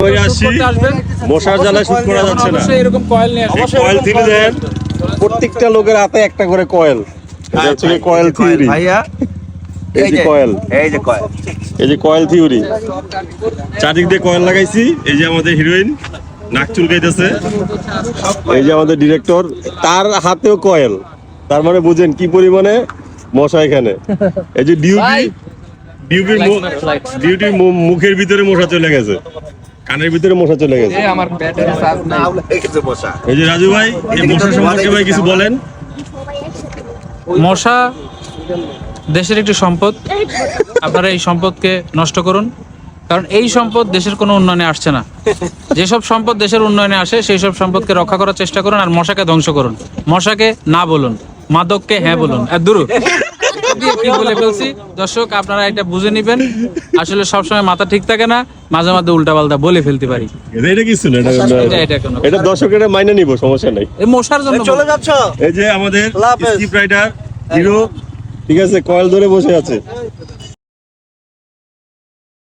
করে আসি, মশার জ্বালায় শুট করা যাচ্ছে না। এরকম কয়েল নিয়ে আসি। কয়েল থিওরি দেন, প্রত্যেকটা লোকের হাতে একটা করে কয়েল। এটা হচ্ছে কয়েল থিওরি ভাইয়া। এই যে কয়েল, এই যে কয়েল, এই যে কয়েল থিওরি। চারদিক দিয়ে কয়েল লাগাইছি। এই যে আমাদের হিরোইন নাক চুলকাইতেছে, এই যে আমাদের ডিরেক্টর, তার হাতেও কয়েল। তার মানে বুঝেন কি পরিমাণে মশা এখানে। এই যে ডিউটির মুখের ভিতরে মশা চলে গেছে, কানের ভিতরে মশা চলে গেছে। আমার ব্যাটারি চার্জ নাই। এই যে রাজু ভাই, এই মশা সম্পর্কে ভাই কিছু বলেন। মশা দেশের একটি সম্পদ, আপনারা এই সম্পদকে নষ্ট করুন, কারণ এই সম্পদ দেশের কোনো উন্নয়নে আসছে না। যেসব সম্পদ দেশের উন্নয়নে আসে সেই সব সম্পদকে রক্ষা করার চেষ্টা করুন, আর মশাকে ধ্বংস করুন। মশাকে না বলুন, মাদককে হ্যাঁ বলুন। আর দূর কি বলে ফেলছি দর্শক, আপনারা এটা বুঝে নিবেন। আসলে সবসময় মাথা ঠিক থাকে না, মাঝে মাঝে উল্টা পাল্টা বলে ফেলতে পারি। এটা কিছু না, এটা দর্শকের মাইনে নিব, সমস্যা নাই। এই মশার জন্য চলে যাচ্ছ। এই যে আমাদের স্ক্রিপ্ট রাইটার হিরো, ঠিক আছে, কয়েল ধরে বসে আছে।